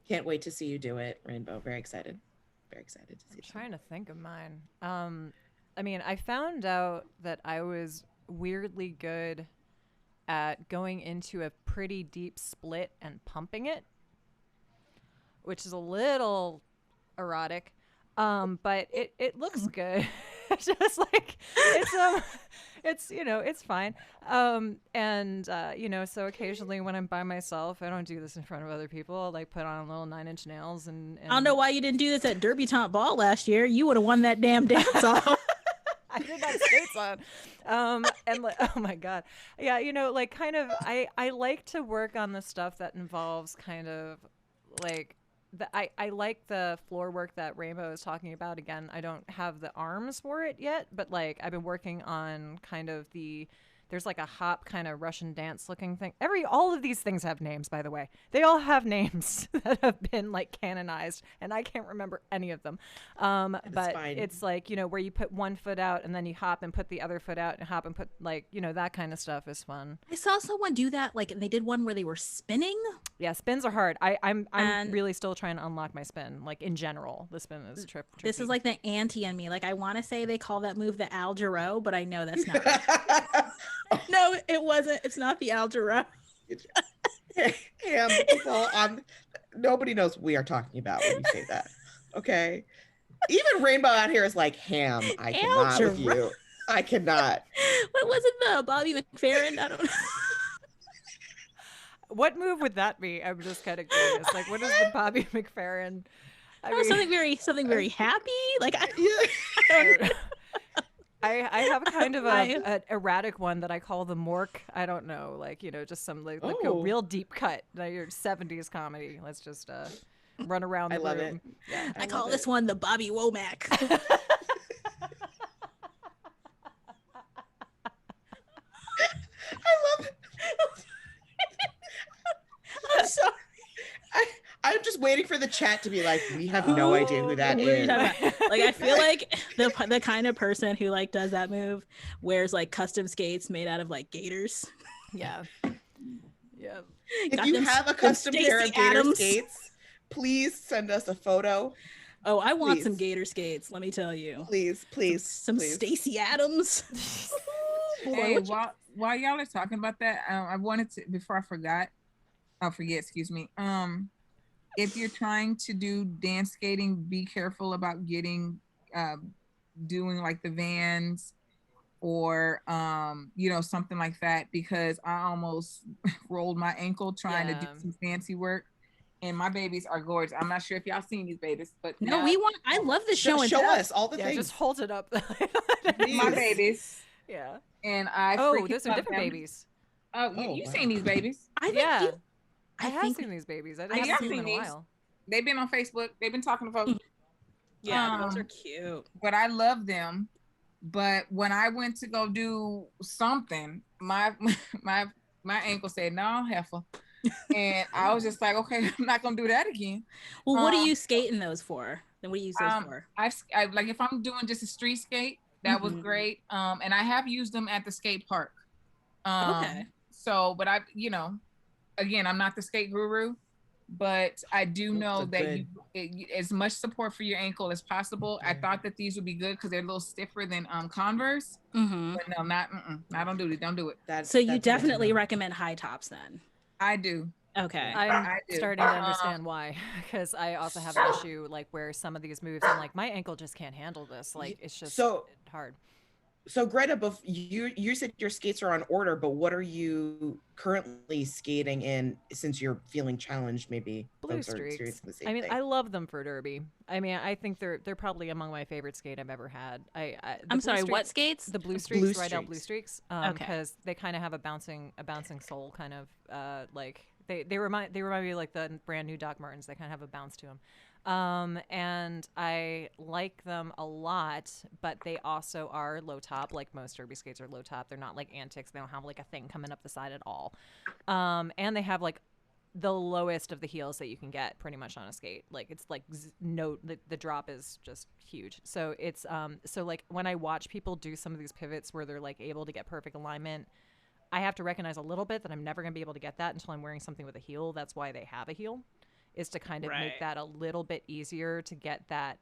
Can't wait to see you do it, Rainbow. Very excited. Very excited to see it. I'm trying to think of mine. I mean, I found out that I was weirdly good at going into a pretty deep split and pumping it, which is a little erotic, but it looks good. Just like it's you know, it's fine. And you know, so occasionally when I'm by myself, I don't do this in front of other people. I'll like put on little 9-inch nails and I don't know why you didn't do this at Debutante Ball last year. You would have won that damn dance off. I did have skates on. And like, oh my God. Yeah, you know, like kind of I like to work on the stuff that involves kind of like I like the floor work that Rainbow is talking about. Again, I don't have the arms for it yet, but like I've been working on kind of there's like a hop kind of Russian dance looking thing. All of these things have names, by the way. They all have names that have been like canonized, and I can't remember any of them. But fine. It's like, you know, where you put one foot out and then you hop and put the other foot out and hop and put like, you know, that kind of stuff is fun. I saw someone do that, like, and they did one where they were spinning. Yeah, spins are hard. I'm really still trying to unlock my spin. Like in general, the spin is tricky. This is like the anti in me. Like I want to say they call that move the Al Jarreau, but I know that's not. No, it wasn't. It's not the Al Jarreau. Ham, people nobody knows what we are talking about when you say that. Okay. Even Rainbow out here is like, Ham, I cannot with you. I cannot. What was it, the Bobby McFerrin? I don't know. What move would that be? I'm just kind of curious. Like, what is the Bobby McFerrin? I mean, something very happy. Like I don't know. I have kind of an erratic one that I call the mork. I don't know, like, you know, just some like a real deep cut. Your 70s comedy. Let's just run around the room. Love it. Yeah. I call this one the Bobby Womack. I love it. I'm sorry. I'm just waiting for the chat to be like, we have no idea who that is. Like, I feel like the kind of person who like does that move wears like custom skates made out of like gators. Yeah. Yeah. If Got you them- have a them custom pair Stacey of gator Adams. skates, please send us a photo. Oh, I want some Please. gator skates. Let me tell you. Please, please, Some please. Stacey Adams. Boy, Hey, what you- while y'all are talking about that, I wanted to, before I forget, excuse me. If you're trying to do dance skating, be careful about doing like the Vans or something like that, because I almost rolled my ankle trying to do Yeah. some fancy work. And my babies are gorgeous. I'm not sure if y'all seen these babies, but No, now- we want. I love the show and Show tell. us all the Yeah, things. just hold it up. my Please. babies. Yeah. And I Oh, freaking those are love different them. babies. Oh, Oh, you've wow. seen these babies. I think Yeah. you, I have think seen these babies. I I haven't have seen them in seen a these. while. They've been on Facebook. They've been talking to folks. yeah, those are Um, cute. But I love them. But when I went to go do something, my ankle said, "No, heifer," and I was just like, "Okay, I'm not gonna do that again." Well, what are um, you skating those for? Then what do you use those for? I like if I'm doing just a street skate, that was Mhm. great. And I have used them at the skate park. Okay. So, but again, I'm not the skate guru, but I do Those know are that good. as much support for your ankle as possible. I thought that these would be good because they're a little stiffer than Converse, Mm-hmm. but no, not. I don't do it. Don't do it. So you That's good to definitely know. recommend high tops then. I do. Okay. I'm I do. starting to understand why, because I also have an issue like where some of these moves, I'm like, my ankle just can't handle this. Like it's just So- hard. So Greta, you said your skates are on order, but what are you currently skating in since you're feeling challenged? Maybe Blue folks are streaks. experiencing the same I mean, thing. I love them for derby. I mean, I think they're probably among my favorite skate I've ever had. The I'm blue sorry, what streaks- skates? The blue Blue streaks, right out blue streaks. streaks. Okay. Because they kind of have a bouncing sole, kind of like they remind me of like the brand new Doc Martens. They kind of have a bounce to them. And I like them a lot, but they also are low top. Like most derby skates are low top. They're not like Antics. They don't have like a thing coming up the side at all. And they have like the lowest of the heels that you can get pretty much on a skate. Like it's like the drop is just huge. So it's so like when I watch people do some of these pivots where they're like able to get perfect alignment, I have to recognize a little bit that I'm never going to be able to get that until I'm wearing something with a heel. That's why they have a heel, is to kind of Right. make that a little bit easier to get that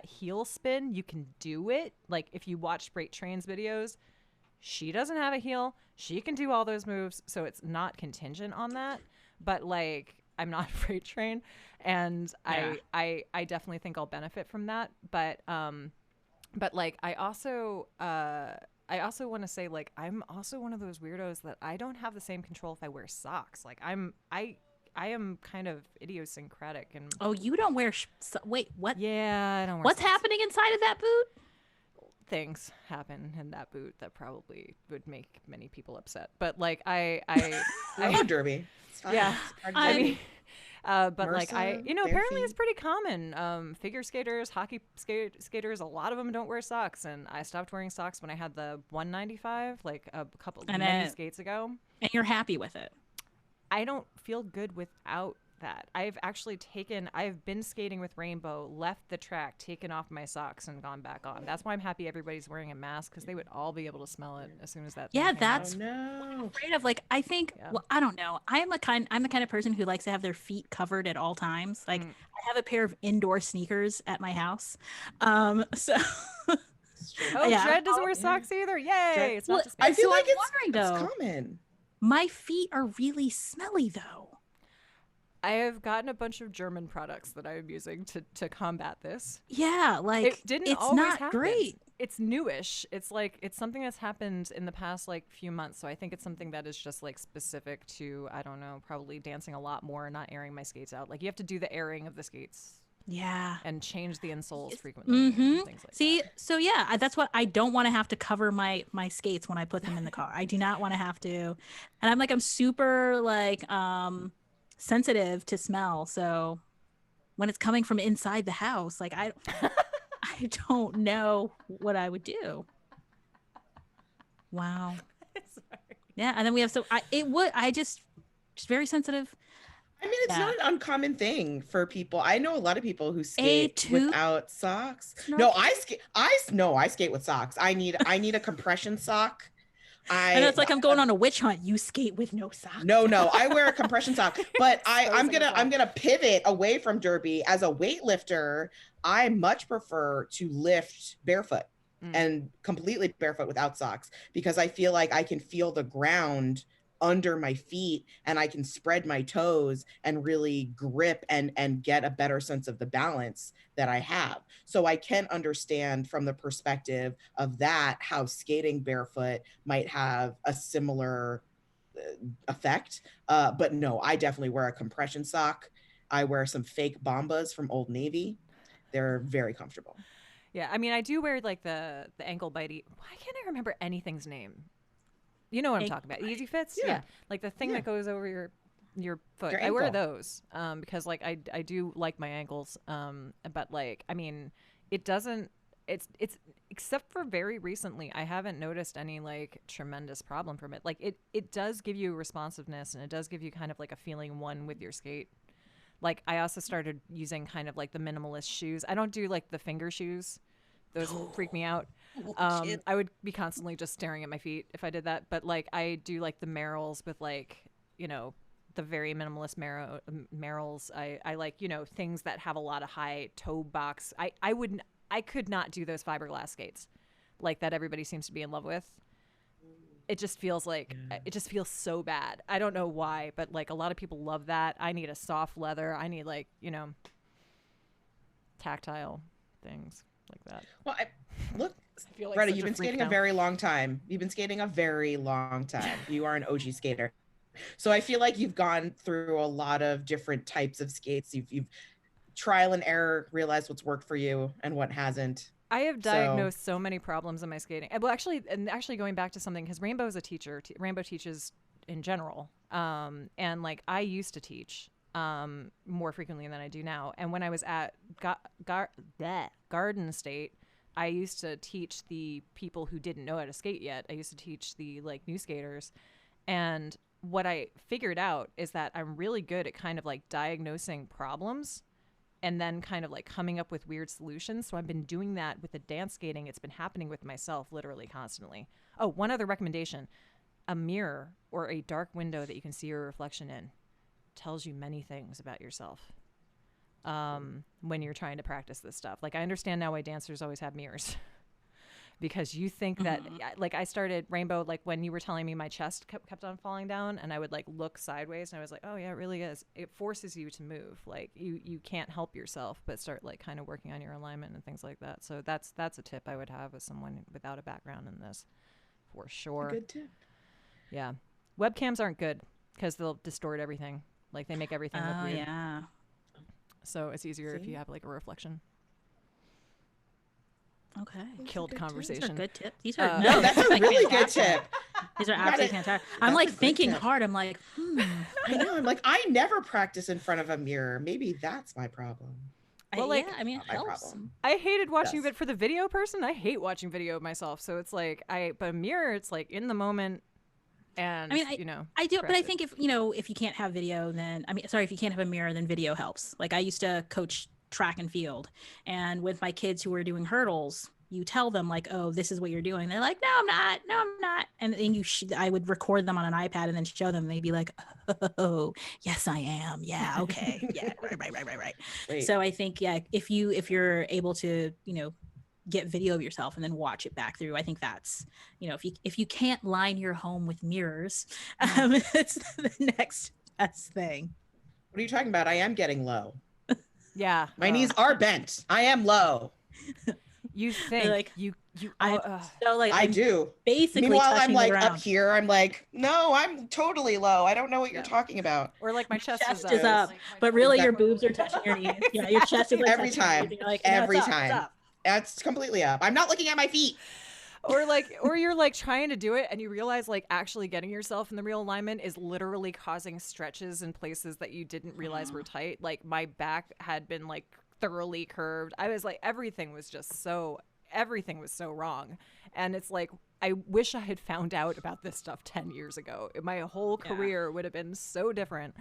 heel spin. You can do it. Like if you watch Freight Train's videos, she doesn't have a heel. She can do all those moves, so it's not contingent on that. But like I'm not Freight Train, and Yeah. I definitely think I'll benefit from that. But like I also want to say, like, I'm also one of those weirdos that I don't have the same control if I wear socks. Like I am kind of idiosyncratic and Oh, you don't wear. Wait, what? yeah, I don't wear What's socks. happening inside of that boot? Things happen in that boot that probably would make many people upset. But like I Roller derby. It's fine. yeah, It's hard I to do. mean, but like I, MRSA, you know, bare apparently it's feet. pretty common. Figure skaters, hockey skaters, a lot of them don't wear socks, and I stopped wearing socks when I had the 195, like a couple And many then- skates ago. And you're happy with it. I don't feel good without that. I've been skating with Rainbow, left the track, taken off my socks, and gone back on. That's why I'm happy everybody's wearing a mask, because they would all be able to smell it as soon as that. thing Yeah, came out. that's Oh no. afraid of. Like, I think. Yeah. Well, I don't know. I'm the kind of person who likes to have their feet covered at all times. Like, Mm. I have a pair of indoor sneakers at my house. So. Oh, Yeah. Dred doesn't wear socks either. Yay! Dred- It's not Well, just me. I feel So like I'm wondering, it's though. common. My feet are really smelly though. I have gotten a bunch of German products that I'm using to combat this. Yeah, like It didn't it's always not happen. great. It's newish. It's like it's something that's happened in the past like few months. So I think it's something that is just like specific to, I don't know, probably dancing a lot more and not airing my skates out. Like you have to do the airing of the skates Yeah. and change the insoles frequently. and Mm-hmm. things like See, that. so yeah, that's what I don't want to have to cover my skates when I put them in the car. I do not want to have to, and I'm super like sensitive to smell. So when it's coming from inside the house, like I don't know what I would do. Wow. Sorry. Yeah, and then we have I just very sensitive. I mean, it's Yeah. not an uncommon thing for people. I know a lot of people who skate tube? without socks. Snorkel? No, I skate with socks. I need a compression sock. I know it's like I'm going on a witch hunt. You skate with no socks. No, I wear a compression sock, but I'm Exposing us all. gonna pivot away from derby. As a weightlifter, I much prefer to lift barefoot and completely barefoot without socks, because I feel like I can feel the ground under my feet and I can spread my toes and really grip and get a better sense of the balance that I have. So I can understand from the perspective of that how skating barefoot might have a similar effect. But no, I definitely wear a compression sock. I wear some fake Bombas from Old Navy. They're very comfortable. Yeah, I mean, I do wear like the ankle bitey. Why can't I remember anything's name? You know what I'm Ankle talking about? Easy fits. Yeah. Like the thing Yeah. that goes over your foot. Your I wear ankle. those because like I do like my ankles. But like I mean, it doesn't. It's except for very recently, I haven't noticed any like tremendous problem from it. Like it does give you responsiveness, and it does give you kind of like a feeling one with your skate. Like I also started using kind of like the minimalist shoes. I don't do like the finger shoes. Those freak me out. I would be constantly just staring at my feet if I did that. But like I do like the Merrells with like, you know, the very minimalist Merrells. I like, you know, things that have a lot of high toe box. I could not do those fiberglass skates like that everybody seems to be in love with. It just feels like it just feels so bad. I don't know why, but like a lot of people love that. I need a soft leather. I need like, you know, tactile things like that. Well, look, I feel like Greta, such you've a been freak skating a now. very long time. You've been skating a very long time. You are an OG skater. So I feel like you've gone through a lot of different types of skates. You've trial and error, realized what's worked for you and what hasn't. I have diagnosed so many problems in my skating. Well, actually going back to something, because Rainbow is a teacher. Rainbow teaches in general, and like I used to teach more frequently than I do now. And when I was at Garden State, I used to teach the people who didn't know how to skate yet. I used to teach the like new skaters, and what I figured out is that I'm really good at kind of like diagnosing problems and then kind of like coming up with weird solutions. So I've been doing that with the dance skating. It's been happening with myself literally constantly. Oh, one other recommendation. A mirror or a dark window that you can see your reflection in tells you many things about yourself when you're trying to practice this stuff. Like I understand now why dancers always have mirrors. Because you think that, like I started Rainbow, like when you were telling me my chest kept on falling down and I would like look sideways and I was like, oh yeah, it really is. It forces you to move. Like you can't help yourself, but start like kind of working on your alignment and things like that. So that's a tip I would have as someone without a background in this for sure. Good tip. Yeah. Webcams aren't good because they'll distort everything. Like they make everything look weird. Yeah. So it's easier if you have like a reflection. Okay. Killed These conversation. are good tips. These are No, that's a like really good fantastic. tip. These are You gotta- absolutely fantastic. I'm that's like a good thinking tip. hard. I'm like, I know. I'm like, I never practice in front of a mirror. Maybe that's my problem. Well, like, yeah, I mean, it Not my helps. problem. I hated watching Yes. it for the video person. I hate watching video of myself. So it's like but a mirror, it's like in the moment, and I mean, you know, I do, but I correct it. think if you can't have video, then if you can't have a mirror, then video helps. Like I used to coach track and field, and with my kids who were doing hurdles, you tell them like, oh, this is what you're doing. They're like, no, I'm not. And then I would record them on an iPad and then show them. And they'd be like, oh, yes, I am. Yeah, okay, yeah, right. Wait. So I think if you're able to get video of yourself and then watch it back through, I think that's if you can't line your home with mirrors, it's the next best thing. What are you talking about? I am getting low. Yeah, My knees are bent. I am low. You think Like, you So like I I'm do. basically Meanwhile, touching I'm like the up ground. here. I'm like, no, I'm totally low. I don't know what you're talking about. or like my chest, Chest is is up, up, but really your boobs are touching your knees. Yeah, your chest is like Every touching your time. knees, and you're like, no, it's Every up, it's time. up. That's completely up. I'm not looking at my feet. or you're like trying to do it and you realize like actually getting yourself in the real alignment is literally causing stretches in places that you didn't realize were tight. Like my back had been like thoroughly curved. I was like everything was so wrong. And it's like I wish I had found out about this stuff 10 years ago. My whole career would have been so different.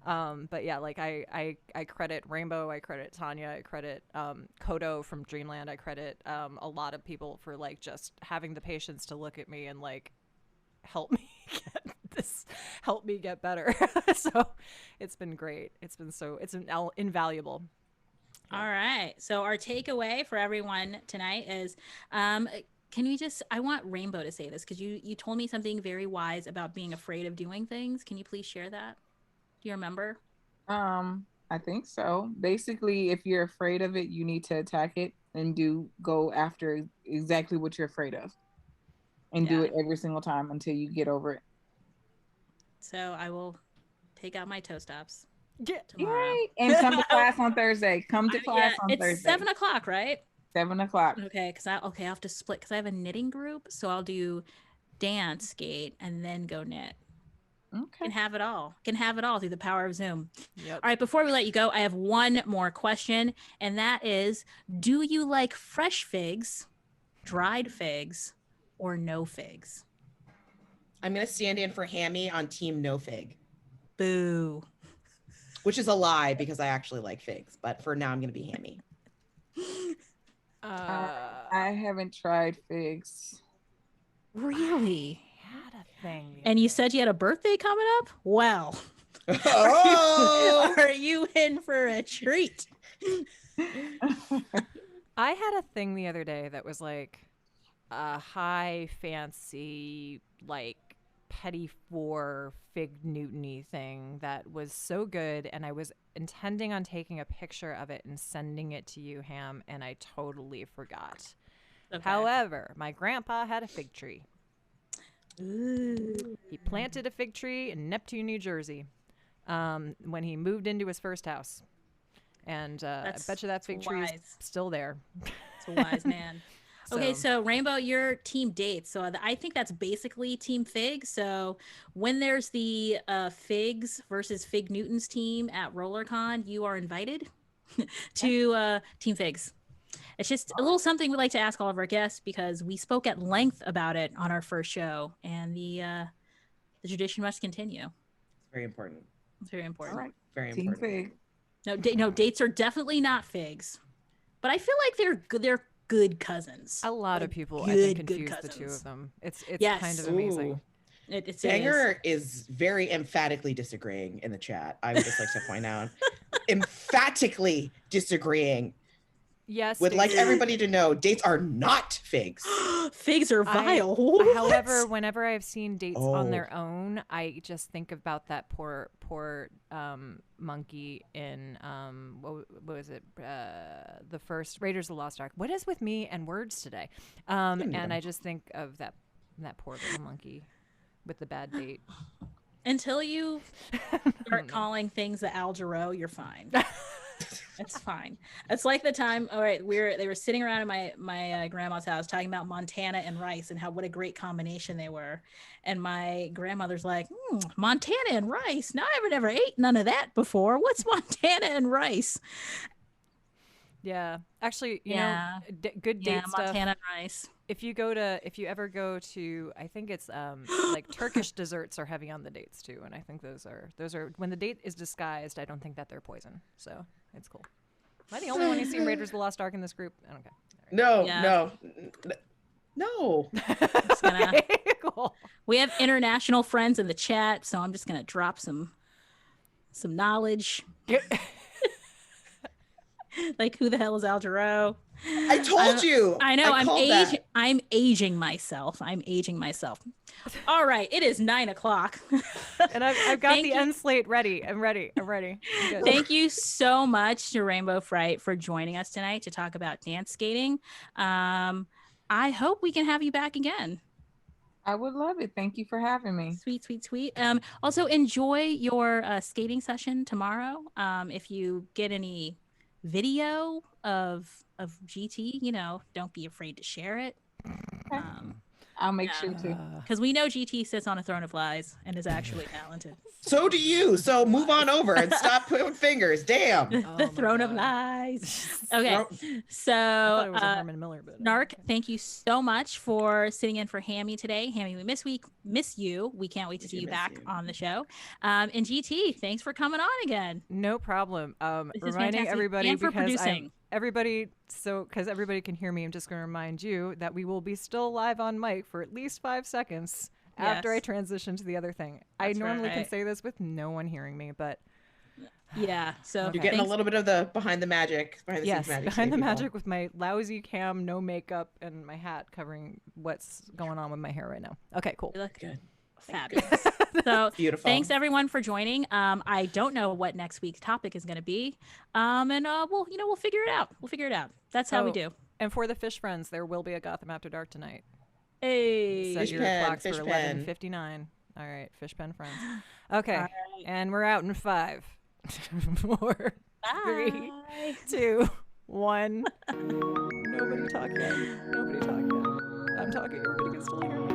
But yeah, like I credit Rainbow, I credit Tanya, I credit Kodo from Dreamland, I credit a lot of people for like just having the patience to look at me and like help me help me get better. So it's been great. It's invaluable. All right. So our takeaway for everyone tonight is can we just I want Rainbow to say this because you told me something very wise about being afraid of doing things. Can you please share that? Do you remember? I think so. Basically, if you're afraid of it, you need to attack it and go after exactly what you're afraid of. And do it every single time until you get over it. So I will take out my toe stops. Tomorrow. Yay! And come to class on Thursday. Come to class on it's Thursday. 7:00, right? 7:00. Okay, I have to split because I have a knitting group, so I'll do dance, skate, and then go knit. Okay. Can have it all. Can have it all through the power of Zoom. Yep. All right, before we let you go, I have one more question, and that is: do you like fresh figs, dried figs, or no figs? I'm gonna stand in for Hammy on Team No Fig. Boo. Which is a lie because I actually like figs, but for now I'm gonna be Hammy. I haven't tried figs. Really? I had a thing. And you said you had a birthday coming up? Well, Oh! are you in for a treat? I had a thing the other day that was like a high fancy, like Petit Four Fig Newton-y thing that was so good, and I was intending on taking a picture of it and sending it to you, Ham, and I totally forgot. Okay. However, my grandpa had a fig tree. Ooh. He planted a fig tree in Neptune, New Jersey, when he moved into his first house. And I bet you that fig tree is still there. It's a wise man. Okay, so Rainbow, you're team dates. So I think that's basically team figs. So when there's the figs versus Fig Newton's team at RollerCon, you are invited to team figs. It's just a little something we like to ask all of our guests because we spoke at length about it on our first show, and the tradition must continue. It's very important. It's very important. All right. Very team important. fig. No, dates are definitely not figs, but I feel like they're good cousins. A lot of people, I think, confuse the two of them. It's kind of amazing. It's Banger is very emphatically disagreeing in the chat. I would just like to point out, emphatically disagreeing. Yes, would like everybody to know dates are not figs. Figs are vile. However, whenever I've seen dates on their own, I just think about that poor monkey in what was it? The first Raiders of the Lost Ark. What is with me and words today? And I just think of that poor little monkey with the bad date. Until you start calling things the Al Jarreau, you're fine. It's fine. It's like the time. All right, they were sitting around in my grandma's house talking about Montana and rice and what a great combination they were. And my grandmother's like, Montana and rice. Now I've never ate none of that before. What's Montana and rice? Yeah, actually, you know, good date stuff. Montana and rice. If you ever go to, I think it's like Turkish desserts are heavy on the dates too, and I think those are when the date is disguised. I don't think that they're poison, so it's cool. Am I the only one who's seen Raiders of the Lost Ark in this group? I don't care. No. Okay, cool. We have international friends in the chat, so I'm just gonna drop some knowledge. Like, who the hell is Al Jarreau? I told you. I know. I'm aging myself. All right. It is 9:00. And I've got the end slate ready. I'm ready. Good. Thank you so much to Rainbow Fright for joining us tonight to talk about dance skating. I hope we can have you back again. I would love it. Thank you for having me. Sweet. Also, enjoy your skating session tomorrow. If you get any video of GT, don't be afraid to share it. I'll make Yeah. sure to. Because we know GT sits on a throne of lies and is actually talented. So do you. So move on over and stop pointing fingers. Damn. The Oh my throne of God. lies. Okay, so I thought it was a Herman Miller bit. Narc, thank you so much for sitting in for Hammy today. Hammy, we miss you. We can't wait to see you back on the show. And GT, thanks for coming on again. No problem. This is Reminding fantastic. everybody And for because producing. because everybody can hear me, I'm just going to remind you that we will be still live on mic for at least 5 seconds after I Yes. transition to the other thing. That's I normally can right. say this with no one hearing me, but Yeah, so You're getting a little bit of the behind the magic, behind the yes, scenes magic. behind the today, people. magic with my lousy cam, no makeup, and my hat covering what's going on with my hair right now. Okay, cool. You look Good. fabulous. So Beautiful. thanks everyone for joining. I don't know what next week's topic is going to be, and we'll figure it out. We'll figure it out. That's how we Oh, do. And for the fish friends, there will be a Gotham After Dark tonight. Hey, Set Fish your pen, clocks fish for pen. 11:59. All right, fish pen friends. Okay, right. and we're out in 5, 4, 3, Bye. 2, 1. Nobody talk yet. Nobody talk yet. I'm talking. Everybody can still hear me.